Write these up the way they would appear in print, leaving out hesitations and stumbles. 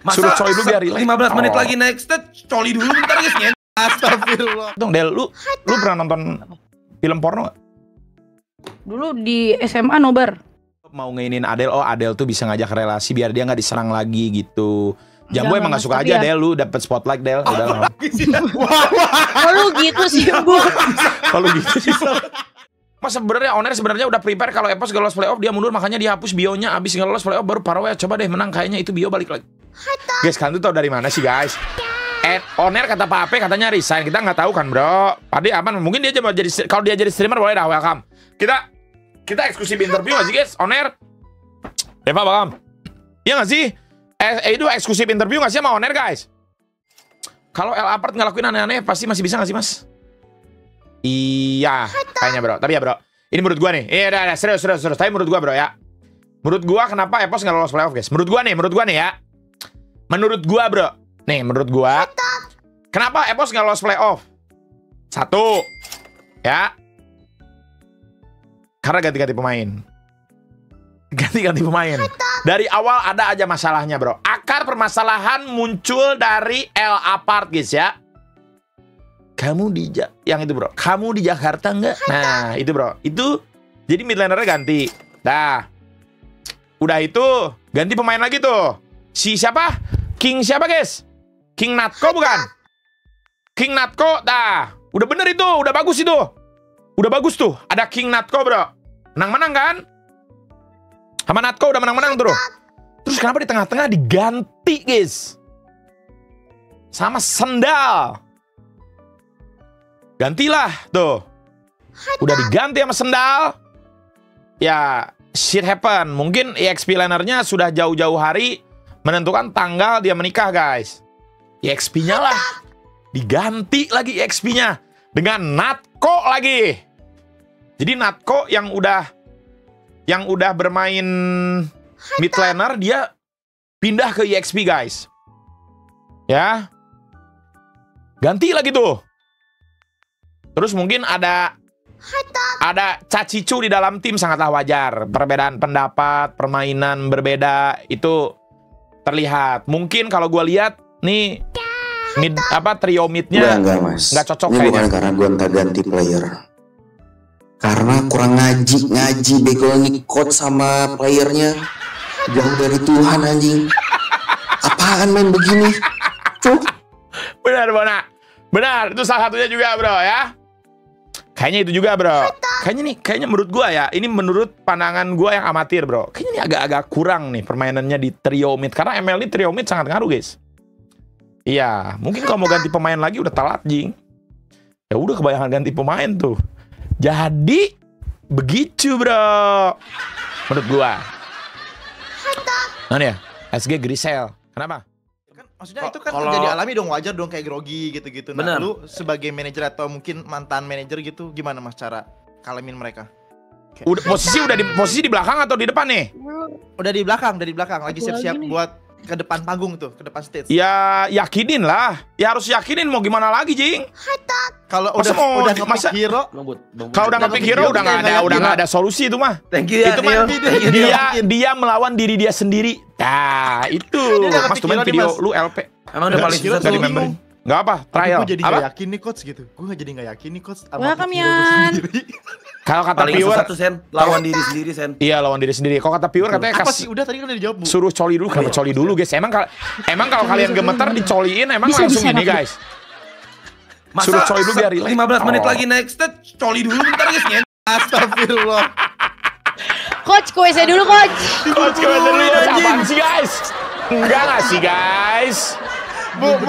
Suruh coy dulu biar 15 menit lagi next stage, coli dulu bentar guys. Astagfirullah. Dong Del, lu pernah nonton film porno gak? Dulu di SMA nobar. Mau ngeinin Adele, oh Adele tuh bisa ngajak relasi biar dia nggak diserang lagi gitu. Jambu emang gak suka aja Del, lu dapet spotlight Del. Udah. Oh lu gitu sih Bu. Kalau gitu sih. Mas sebenarnya Oner sebenarnya udah prepare kalau Epos gak lolos playoff dia mundur, makanya dia hapus bionya. Abis gak lolos playoff baru Parawe coba deh menang, kayaknya itu bio balik lagi. Guys, kalian tuh tau dari mana sih guys? Oner kata Pak Ape katanya resign, kita nggak tahu kan bro. Padi aman, mungkin dia aja jadi, kalau dia jadi streamer boleh dah, welcome. Kita eksklusif interview gak sih guys? Oner, Pak Bakam, iya gak sih? Itu eksklusif interview gak sih sama Oner guys? Kalau El Apart ngelakuin aneh-aneh pasti masih bisa gak sih mas? Iya, kayaknya bro. Tapi ya bro, ini menurut gua nih. Iya udah serius. Tapi menurut gua bro ya. Menurut gua kenapa Epos nggak lolos playoff guys? Menurut gua nih ya. Menurut gua bro. Nih menurut gua. Kenapa Epos nggak lolos playoff? Satu, ya. Karena ganti-ganti pemain. Ganti-ganti pemain. Dari awal ada aja masalahnya bro. Akar permasalahan muncul dari El Apart guys ya. Kamu yang itu bro, kamu di Jakarta nggak? Nah itu bro, itu jadi mid lanernya ganti. Dah, udah itu ganti pemain lagi tuh. Si siapa? King siapa guys? King Natko bukan? King Natko, dah. Udah bener itu, udah bagus itu. Udah bagus tuh, ada King Natko bro. Menang-menang kan? Sama Natko udah menang-menang tuh. Terus kenapa di tengah-tengah diganti guys? Sama Sendal. Gantilah tuh. Udah diganti sama Sendal. Ya shit happen. Mungkin EXP lanernya sudah jauh-jauh hari menentukan tanggal dia menikah guys. EXP-nya lah diganti lagi EXP-nya dengan Natko lagi. Jadi Natko yang udah bermain mid laner dia pindah ke EXP guys. Ya. Ganti lagi tuh. Terus mungkin ada cacicu di dalam tim, sangatlah wajar. Perbedaan pendapat, permainan berbeda itu terlihat. Mungkin kalau gue lihat nih trio midnya nggak cocok ini kayaknya. bukan karena gue ganti player, karena kurang ngaji bego ngikut sama playernya, jauh dari Tuhan anjing. Apaan main begini? Benar, itu salah satunya juga bro ya. Kayaknya itu juga bro. Kayaknya menurut gua ya, ini menurut pandangan gua yang amatir bro. Kayaknya ini agak-agak kurang nih permainannya di trio mid, karena ML ini trio mid sangat ngaruh guys. Iya, mungkin kalau mau ganti pemain lagi udah telat jing. Ya udah kebanyakan ganti pemain tuh. Jadi begitu bro. Menurut gua. Mana ya? SG Grisel. Kenapa? Maksudnya itu kan terjadi alami dong, wajar dong kayak grogi gitu-gitu. Nah, Bener. lu sebagai manajer atau mungkin mantan manajer gitu, gimana mas cara kalemin mereka? Posisi di belakang atau di depan nih? Udah di belakang, lagi siap-siap buat ke depan panggung tuh, ke depan stage. Ya yakinin lah. Ya harus yakinin, mau gimana lagi jing? Kalau Masa udah nge-pick hero, Kalau udah nge-pick hero udah nggak ada solusi itu mah. Thank you ya. Itu mah Neil. dia melawan diri dia sendiri. Nah itu Dia mas tuh main nge-pick hero nih, video Mas. lu LP. Emang udah paling susah Nggak tuh. di-memberin. Nggak apa, trial. gue jadi Apa? nggak yakin nih coach gitu. Gue jadi nggak yakin nih coach. Welcome, Yan. Kalau kata Paling Pure, susah tuh Sen, lawan diri sendiri Sen. iya lawan diri sendiri. Kalau kata Pure katanya Apa sih? Udah tadi kan udah dijawab bu. suruh coli dulu. Kenapa coli dulu guys? Emang kalau kalian gemeter dicoliin emang langsung ini guys. Suruh coli dulu biar 15 menit lagi next stage, coli dulu bentar guys. Astagfirullah. Coach, ke WC dulu coach. Coach kalian dulu ya, apaan sih guys? Enggak nggak sih guys?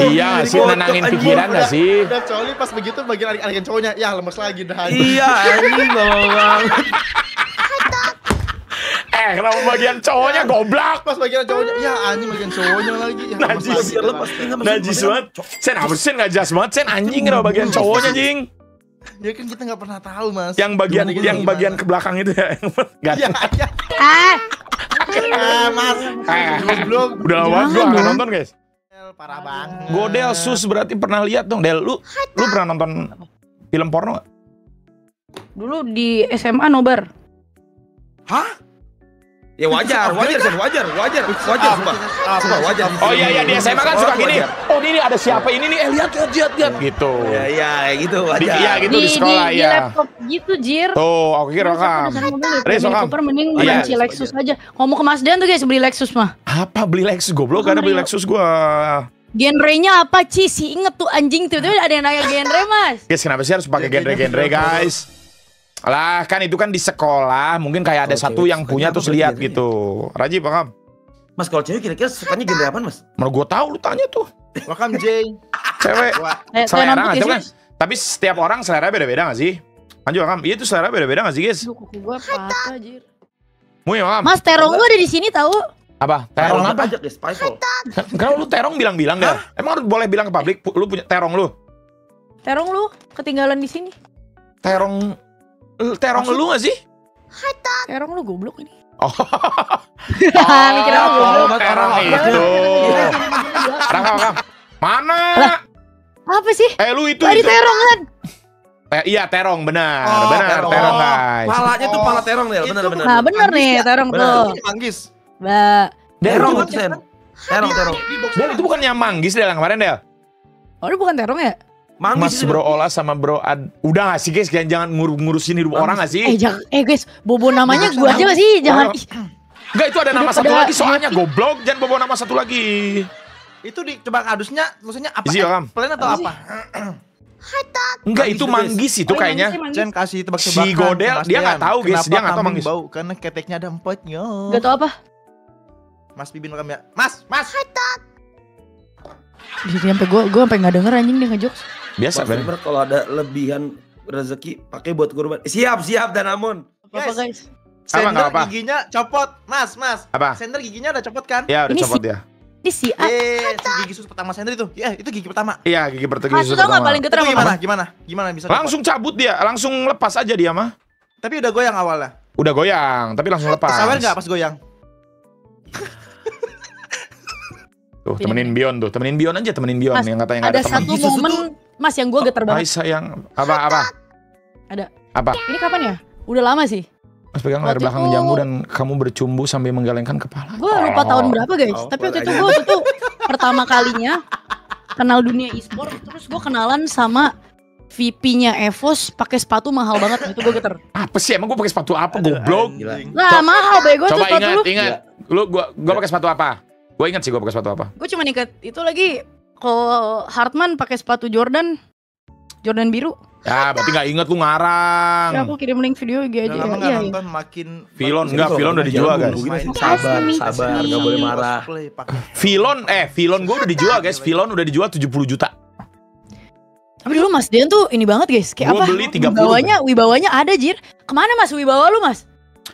Iya nggak sih, nenangin pikiran nggak sih? Udah coli pas begitu bagian adik-adikan cowoknya, ya lemes lagi dah. Iya, anjing bawang. Kenapa bagian cowoknya goblok? Pas bagian cowoknya, ya anjing bagian cowoknya lagi. Ya, lemes Najis. lagi, lemes. Najis banget. Sen apa sih nggak jelas banget? Sen anjing kenapa bagian cowoknya jing? Ya kan kita nggak pernah tahu mas. Yang bagian ke belakang itu ya. Nggak. Iya, iya. Mas. Goblok. Udah lama gue nggak nonton guys. Parah banget. Godel sus berarti pernah lihat dong Del. Lu pernah nonton film porno gak? Dulu di SMA nobar. Hah? Ya wajar Sen, wajar sumpah. Sumpah wajar. Oh iya di SMA kan suka gini. Oh ini ada siapa ini nih? Lihat gitu. Iya gitu wajar. Iya gitu di sekolah di ya. laptop gitu, Jir. Tuh, aku kira rekam. Riz, rekam. Mending Iya. benci Lexus aja. Ngomong ke Mas Dean tuh guys, beli Lexus mah. Apa beli Lexus goblok? Gak ada beli Lexus gua. Genrenya apa, Ci? Si inget tuh anjing tuh. Ada yang nanya genre, Mas. Guys, kenapa sih harus pakai genre-genre, guys? Lah, kan itu kan di sekolah, mungkin kayak ada Kalau satu cewek yang sukanya punya apa terus berarti lihat genrenya? gitu. Raji, paham? Mas kalau cewek kira-kira sukanya genre apa Mas? Mana gua tahu lu tanya tuh. Welcome Jay. Cewek. Wah, Selera nonton nggak? ya, Tapi, tapi setiap orang selera beda-beda gak sih? Lanjut, Paham? Iya tuh selera beda-beda gak sih, guys? Aduh, kuku gua patah, Jir. Mu ya, Paham? Mas, terong gua ada di sini tahu. Apa? Terong apa? Ajak guys, Spyfall. Kalau lu terong bilang-bilang deh. Emang lu boleh bilang ke publik, lu punya terong lu? Terong lu ketinggalan di sini. Terong lu gak sih? Terong lu goblok ini. Oh, Mikir apa goblok? terong itu. Rakam. Mana? Apa sih? Lu itu. Tadi terong kan? Iya terong, benar, Oh, benar, terong guys. Palanya tuh pala terong Del, Itu benar-benar. Nah, bener nih terong Bener. tuh. ini manggis. Mbak. Terong tuh Sen. Terong. Del itu bukannya manggis Del yang kemarin Del? Oh, itu bukan terong ya? Manggis Mas itu. Bro Ola sama Bro Ad. Udah gak sih guys, jangan ngurusin hidup orang gak sih? Jangan, guys, bobo namanya gua aja gak sih? Jangan. Oh. Enggak, itu ada nama Udah satu pada lagi soalnya goblok, jangan bawa nama satu lagi. Itu coba adusnya tulisannya apa? Isi, Om. Plan atau apa? Enggak, Manggis itu itu, guys. manggis itu kayaknya. Jen kasih tebak-tebakan. Si Godel, Mas dia Dean. nggak tahu, guys. Kenapa Dia nggak tahu kambing manggis. bau karena keteknya ada empatnya. Gak tau apa? Mas Bibin welcome ya. Mas. Jadi sampai gua sampai nggak denger anjing dia ngejokes. Biasa Mas kan? River kalau ada lebihan rezeki pakai buat kurban. Siap dan amun. Apa Guys. guys? Apa, nggak Sender apa? giginya copot. Mas. Apa? Sender giginya udah copot kan? Ya udah Ini copot si- ya. Ini si A. Si gigi sus pertama Sender itu. Ya, itu gigi pertama. Iya, gigi Mas, pertagi tau nggak paling getar Itu apa? gimana bisa copot? Langsung cabut dia, langsung lepas aja dia mah. Tapi udah goyang awalnya. Udah goyang, tapi langsung lepas. Sawer nggak pas goyang? Tuh, temenin Bion aja, temenin Bion Mas, yang katanya nggak Ada ada teman. satu momen, Mas, yang gua getar Hai banget. sayang, apa? Ada. Apa? Ini kapan ya? Udah lama sih. Mas pegang leher Waktu belakang itu- jambu dan kamu bercumbu sambil menggelengkan kepala. Gua lupa tahun berapa guys. Tapi waktu itu gua tuh pertama kalinya kenal dunia e-sport. Terus gua kenalan sama VP-nya Evos pakai sepatu mahal banget. Itu gua getar. Apa sih? Emang gue pakai sepatu apa? Goblok. Anjing. Lah mahal bego tuh Coba sepatu lu. ingat. Lu gua pakai sepatu apa? Gue ingat sih gua pakai sepatu apa. Gue cuma inget itu lagi kalau Hartman pakai sepatu Jordan biru. Ya, berarti nggak inget lu ngarang. Ya aku kirim link video IG aja. Udah lama Iya, nggak iya. nonton makin Filon bagus. enggak, Filon udah dijual guys. Sabar, nggak boleh marah. Cosplay, pakai. Filon gue udah dijual guys. Filon udah dijual 70 juta. Tapi dulu Mas Dean tuh ini banget guys. Kayak Gua apa? beli 30. Wibawanya ada Jir. Kemana Mas wibawa lu Mas?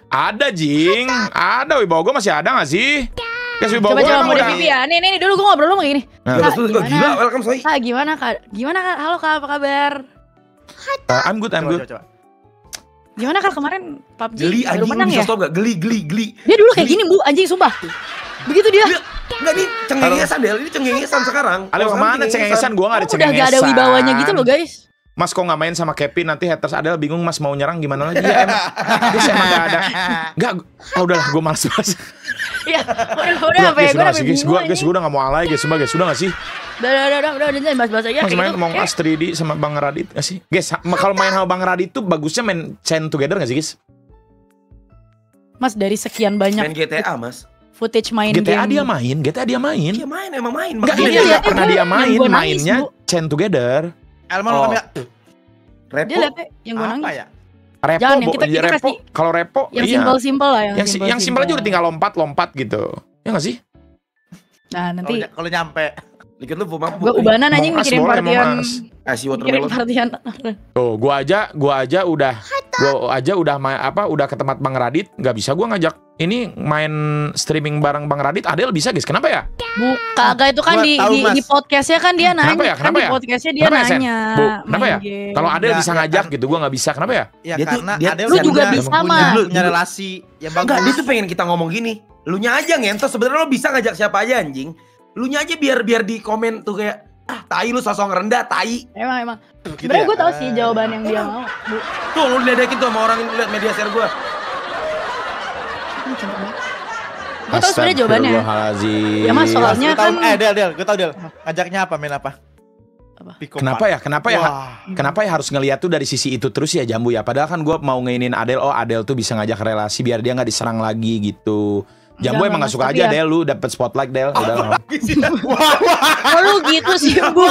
Ada Jing, ada wibawa gue masih ada nggak sih? Guys, wibawa gue Coba emang mau di udah. VP ya. Nih dulu gue ngobrol lu kayak gini. Nah. Kak, Gila, gimana? welcome Soy. Kak gimana Kak? Gimana Kak? Halo Kak apa kabar? I'm good. Coba. Gimana Kak kemarin PUBG Geli baru anjing, menang bisa ya? stop gak? Geli. Dia dulu kayak gini Bu, anjing sumpah. Begitu dia. Enggak nih cengengesan Del, ini cengengesan sekarang. Ada kemana cengengesan? Gue nggak ada Udah cengengesan. gak ada wibawanya gitu loh guys. Mas kok nggak main sama Kevin, nanti haters Adel bingung Mas mau nyerang gimana lagi ya emang. Guys emang gak ada. Enggak, udahlah gue males banget. Iya, udah apa ya? Gue Udah sampai guys, bingung gue udah gak mau alay guys, sumpah guys, udah gak sih? Udah jangan bahas-bahas aja Mas kayak main gitu. Among Us 3D sama Bang Radit gak sih? Guys, kalau main sama Bang Radit tuh bagusnya main Chain Together gak sih guys? Mas dari sekian Main banyak GTA Mas. footage main GTA game. dia main. Iya main, emang main. Enggak, Makanya ini Dia dia liatnya pernah gue- dia yang main, gua nangis, mainnya Bu. Chain Together. Elman Oh. welcome ya. Dia Repo. liatnya yang gue Apa nangis. ya? Repo, Jangan, yang kita Repo. kasih Kalau Repo, Yang iya. simpel-simpel lah. Yang simpel aja udah tinggal lompat gitu. Ya gak sih? Nah nanti Kalau nyampe. Dikit lu mampu. gue ubanan anjing Among Us mikirin boleh, partian. Among Us. Kasih Mikirin watermelon. partian. Tuh, gua aja udah udah ke tempat Bang Radit, nggak bisa gua ngajak ini main streaming bareng Bang Radit. Adel bisa guys, kenapa ya? Kagak itu kan Gua di, tahu, di, Mas. di podcastnya kan dia nanya. Kenapa ya? Kan Kenapa di ya? podcastnya dia Kenapa ya, Sen? nanya. Bu, kenapa main ya? game. Kalau Adel Nggak, bisa ya ngajak kan. gitu, gua nggak bisa. Kenapa ya? Ya Dia tuh- karena dia- Adel Lu juga punya- bisa, punya, Mas. punya relasi yang Enggak, dia bagus. tuh pengen kita ngomong gini. Lu nya aja ngentos, sebenarnya lo bisa ngajak siapa aja anjing. Lu nya aja biar di komen tuh kayak tai lu sosok rendah, tai. Emang. Gitu Sebenarnya ya? gue tau sih jawaban yang dia mau. Bu, Tuh lu diledekin tuh sama orang yang liat media share gua. ini cantik banget. Gue tau sebenarnya jawabannya. Astagfirullahaladzim. Ya mas soalnya kan. Del, gue tau Del. Ngajaknya apa, main apa? Pick Kenapa ya? Wah. Kenapa ya harus ngeliat tuh dari sisi itu terus ya Jambu ya? Padahal kan gue mau ngeinin Adel, oh Adel tuh bisa ngajak relasi biar dia nggak diserang lagi gitu. Jambu Enggak, emang Mas, gak suka tapi aja ya- Del, lu dapet spotlight Del. Udah. Oh lu gitu sih Bu.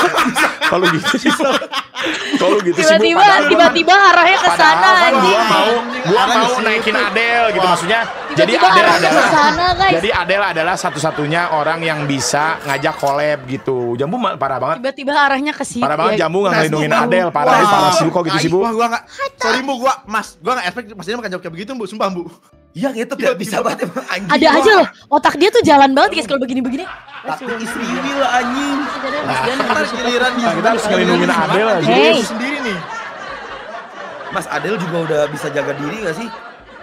Kalau gitu sih. Kalau gitu sih Bu. Tiba-tiba arahnya ke sana Padahal kan anjing. gua mau naikin Adel gitu maksudnya. Jadi Tiba-tiba Adel arahnya adalah ke sana, guys. Jadi Adel adalah satu-satunya orang yang bisa ngajak collab gitu. Jambu parah banget. Tiba-tiba arahnya ke situ. Parah banget ya. Jambu nggak ngelindungin Mas, Adel. Parah sih Bu kok gitu sih Bu. Wah, gua enggak. Sorry Bu, gua enggak expect Mas Dina makan jawab kayak begitu Bu, sumpah Bu. Iya gitu tidak bisa banget emang anjing. Ada aja loh, otak dia tuh jalan banget guys kalau begini-begini. Tapi istri ini lah anjing. Ntar giliran Nah, kita harus ngelindungin Adel aja. Hey. sendiri nih. Mas Adel juga udah bisa jaga diri gak sih?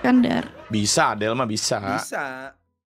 Kandar. Bisa Adel mah bisa. Bisa.